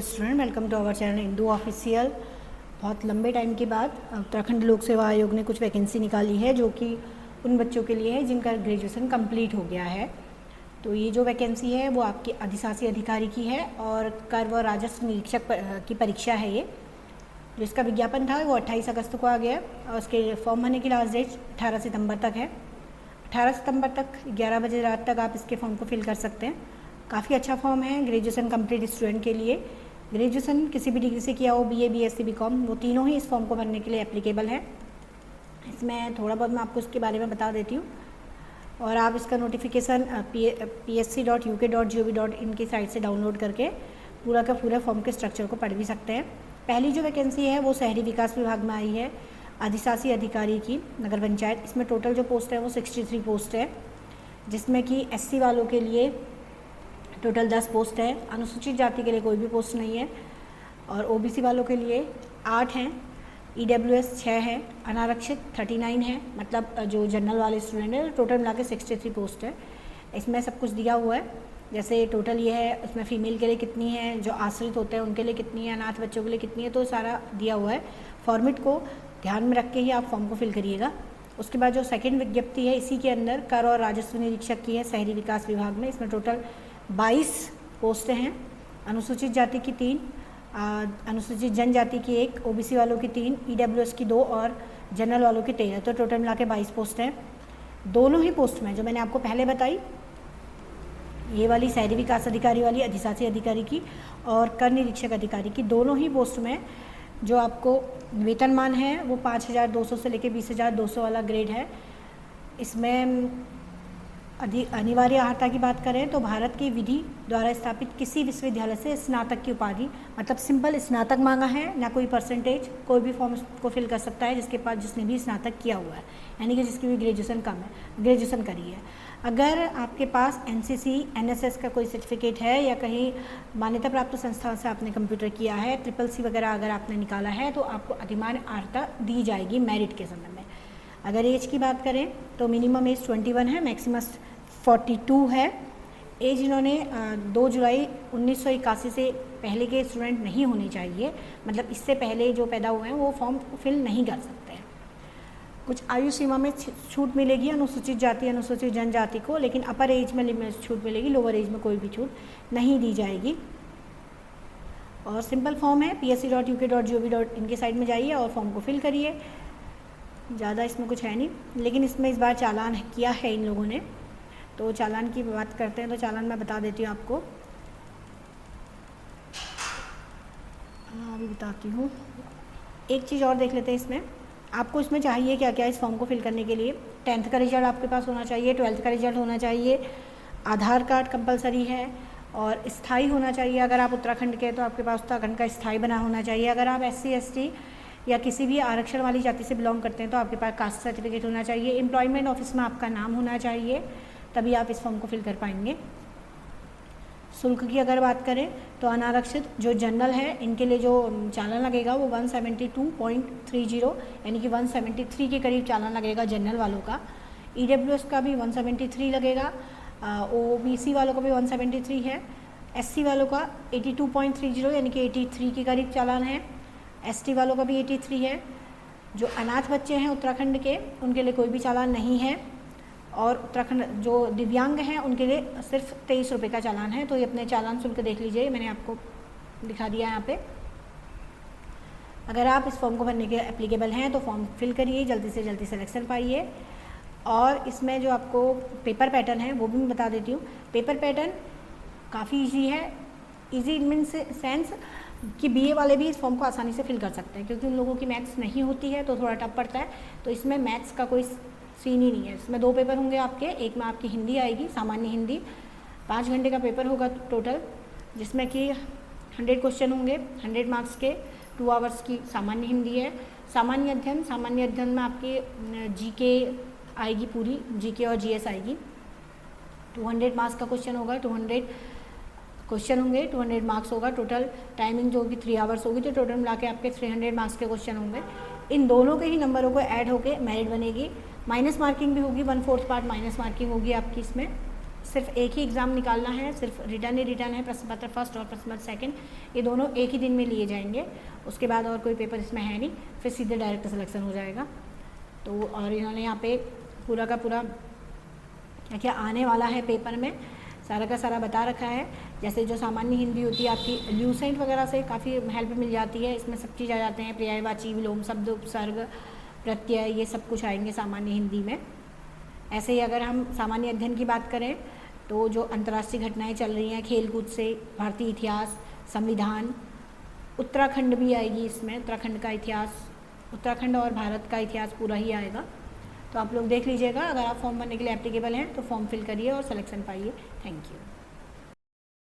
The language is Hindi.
Student, welcome to our channel Indu official. बहुत लंबे टाइम के बाद उत्तराखंड लोक सेवा आयोग ने कुछ वैकेंसी निकाली है जो कि उन बच्चों के लिए है जिनका ग्रेजुएशन कंप्लीट हो गया है। तो ये जो वैकेंसी है वो आपकी अधिशासी अधिकारी की है और कर व राजस्व निरीक्षक की परीक्षा है। ये जो इसका विज्ञापन था वो 28 अगस्त को आ गया और उसके फॉर्म भरने की लास्ट डेट 18 सितंबर तक है। 18 सितंबर तक 11 बजे रात तक आप इसके फॉर्म को फिल कर सकते हैं। काफ़ी अच्छा फॉर्म है ग्रेजुएशन कंप्लीट स्टूडेंट के लिए। ग्रेजुएशन किसी भी डिग्री से किया हो, बीए, बीएससी, बीकॉम, वो तीनों ही इस फॉर्म को भरने के लिए एप्लीकेबल है। इसमें थोड़ा बहुत मैं आपको इसके बारे में बता देती हूँ और आप इसका नोटिफिकेशन psc.uk.gov.in की साइट से डाउनलोड करके पूरा का पूरा फॉर्म के स्ट्रक्चर को पढ़ भी सकते हैं। पहली जो वैकेंसी है वो शहरी विकास विभाग में आई है, अधिशासी अधिकारी की नगर पंचायत। इसमें टोटल जो पोस्ट है वो 63 पोस्ट है, जिसमें कि एससी वालों के लिए टोटल 10 पोस्ट है, अनुसूचित जाति के लिए कोई भी पोस्ट नहीं है और ओबीसी वालों के लिए 8 हैं, ईडब्ल्यूएस 6 है, अनारक्षित 39 है, मतलब जो जनरल वाले स्टूडेंट हैं। टोटल मिला के 63 पोस्ट है। इसमें सब कुछ दिया हुआ है, जैसे टोटल ये है, उसमें फीमेल के लिए कितनी है, जो आश्रित होते हैं उनके लिए कितनी है, अनाथ बच्चों के लिए कितनी है, तो सारा दिया हुआ है। फॉर्मेट को ध्यान में रख के ही आप फॉर्म को फिल करिएगा। उसके बाद जो सेकेंड विज्ञप्ति है इसी के अंदर कर और राजस्व निरीक्षक की है शहरी विकास विभाग में। इसमें टोटल 22 पोस्टें हैं, अनुसूचित जाति की 3, अनुसूचित जनजाति की 1, ओबीसी वालों की 3, ईडब्ल्यूएस की 2 और जनरल वालों की 13। तो टोटल मिला के 22 पोस्ट हैं। दोनों ही पोस्ट में जो मैंने आपको पहले बताई, ये वाली शहरी विकास अधिकारी वाली अधिशासी अधिकारी की और कर निरीक्षक अधिकारी की, दोनों ही पोस्ट में जो आपको वेतनमान है वो 5200 से लेकर 20200 वाला ग्रेड है। इसमें अनिवार्य अर्हता की बात करें तो भारत की विधि द्वारा स्थापित किसी विश्वविद्यालय से स्नातक की उपाधि, मतलब सिंपल स्नातक मांगा है, ना कोई परसेंटेज। कोई भी फॉर्म को फिल कर सकता है जिसने भी स्नातक किया हुआ है, यानी कि जिसकी भी ग्रेजुएशन ग्रेजुएशन करी है। अगर आपके पास एनसीसी, एनएसएस का कोई सर्टिफिकेट है या कहीं मान्यता प्राप्त संस्था से आपने कंप्यूटर किया है, CCC वगैरह अगर आपने निकाला है तो आपको अधिमान्य अर्हता दी जाएगी मेरिट के समय में। अगर एज की बात करें तो मिनिमम एज 21 है, मैक्सिमम 42 है। एज इन्होंने 2 जुलाई 1981 से पहले के स्टूडेंट नहीं होने चाहिए, मतलब इससे पहले जो पैदा हुए हैं वो फॉर्म फिल नहीं कर सकते हैं। कुछ आयु सीमा में छूट मिलेगी अनुसूचित जाति, अनुसूचित जनजाति को, लेकिन अपर एज में छूट मिलेगी, लोअर एज में कोई भी छूट नहीं दी जाएगी। और सिंपल फॉर्म है, psc.uk.gov.in की साइट में जाइए और फॉर्म को फिल करिए। ज़्यादा इसमें कुछ है नहीं, लेकिन इसमें इस बार चालान किया है इन लोगों ने। तो चालान की बात करते हैं तो चालान मैं बता देती हूँ आपको, अभी बताती हूँ। एक चीज़ और देख लेते हैं इसमें। आपको इसमें चाहिए क्या क्या इस फॉर्म को फिल करने के लिए? 10th का रिजल्ट आपके पास होना चाहिए, 12th का रिजल्ट होना चाहिए, आधार कार्ड कंपलसरी है और स्थाई होना चाहिए। अगर आप उत्तराखंड के तो आपके पास उत्तराखंड का स्थाई बना होना चाहिए। अगर आप SC ST या किसी भी आरक्षण वाली जाति से बिलोंग करते हैं तो आपके पास कास्ट सर्टिफिकेट होना चाहिए। एम्प्लॉयमेंट ऑफिस में आपका नाम होना चाहिए, तभी आप इस फॉर्म को फिल कर पाएंगे। शुल्क की अगर बात करें तो अनारक्षित जो जनरल है इनके लिए जो चालान लगेगा वो 172.30 यानी कि 173 के करीब चालान लगेगा जनरल वालों का। ईडब्ल्यूएस का भी 173 लगेगा, ओबीसी वालों का भी 173 है, एससी वालों का 82.30 यानी कि 83 के करीब चालान है, एसटी वालों का भी 83 है। जो अनाथ बच्चे हैं उत्तराखंड के उनके लिए कोई भी चालान नहीं है और उत्तराखंड जो दिव्यांग हैं उनके लिए सिर्फ 23 रुपये का चालान है। तो ये अपने चालान शुल्क देख लीजिए, मैंने आपको दिखा दिया यहाँ पे। अगर आप इस फॉर्म को भरने के एप्लीकेबल हैं तो फॉर्म फिल करिए, जल्दी से जल्दी सिलेक्शन पाइए। और इसमें जो आपको पेपर पैटर्न है वो भी मैं बता देती हूँ। पेपर पैटर्न काफ़ी ईजी है, ईजी मीन सेंस कि BA वाले भी इस फॉर्म को आसानी से फिल कर सकते हैं, क्योंकि उन लोगों की मैथ्स नहीं होती है तो थोड़ा टफ पड़ता है। तो इसमें मैथ्स का कोई सीन ही नहीं है। इसमें 2 पेपर होंगे आपके, एक में आपकी हिंदी आएगी, सामान्य हिंदी, 5 घंटे का पेपर होगा टोटल, जिसमें कि 100 क्वेश्चन होंगे 100 मार्क्स के। 2 आवर्स की सामान्य हिंदी है। सामान्य अध्ययन में आपके GK आएगी, पूरी GK और GS आएगी। 200 मार्क्स का क्वेश्चन होगा, 200 क्वेश्चन होंगे, 200 मार्क्स होगा। टोटल टाइमिंग जो होगी 3 आवर्स होगी, तो टोटल मिला के आपके 300 मार्क्स के क्वेश्चन होंगे। इन दोनों के ही नंबरों को ऐड होके मेरिट बनेगी। माइनस मार्किंग भी होगी, 1/4 पार्ट माइनस मार्किंग होगी आपकी इसमें। सिर्फ एक ही एग्ज़ाम निकालना है, सिर्फ रिटर्न ही रिटर्न है, प्रश्न पत्र फर्स्ट और प्रश्न पत्र सेकेंड, ये दोनों एक ही दिन में लिए जाएंगे। उसके बाद और कोई पेपर इसमें है नहीं, फिर सीधे डायरेक्ट सिलेक्शन हो जाएगा। तो और इन्होंने यहाँ पे पूरा का पूरा क्या क्या आने वाला है पेपर में सारा का सारा बता रखा है। जैसे जो सामान्य हिंदी होती है आपकी ल्यूसेंट वगैरह से काफ़ी हेल्प मिल जाती है, इसमें सब चीज़ आ जाते हैं, पर्यायवाची, विलोम शब्द, उपसर्ग, प्रत्यय, ये सब कुछ आएंगे सामान्य हिंदी में। ऐसे ही अगर हम सामान्य अध्ययन की बात करें तो जो अंतर्राष्ट्रीय घटनाएं चल रही हैं, खेलकूद से भारतीय इतिहास, संविधान, उत्तराखंड भी आएगी इसमें, उत्तराखंड का इतिहास, उत्तराखंड और भारत का इतिहास पूरा ही आएगा। तो आप लोग देख लीजिएगा, अगर आप फॉर्म भरने के लिए एप्लीकेबल हैं तो फॉर्म फिल करिए और सिलेक्शन पाइए। Thank you.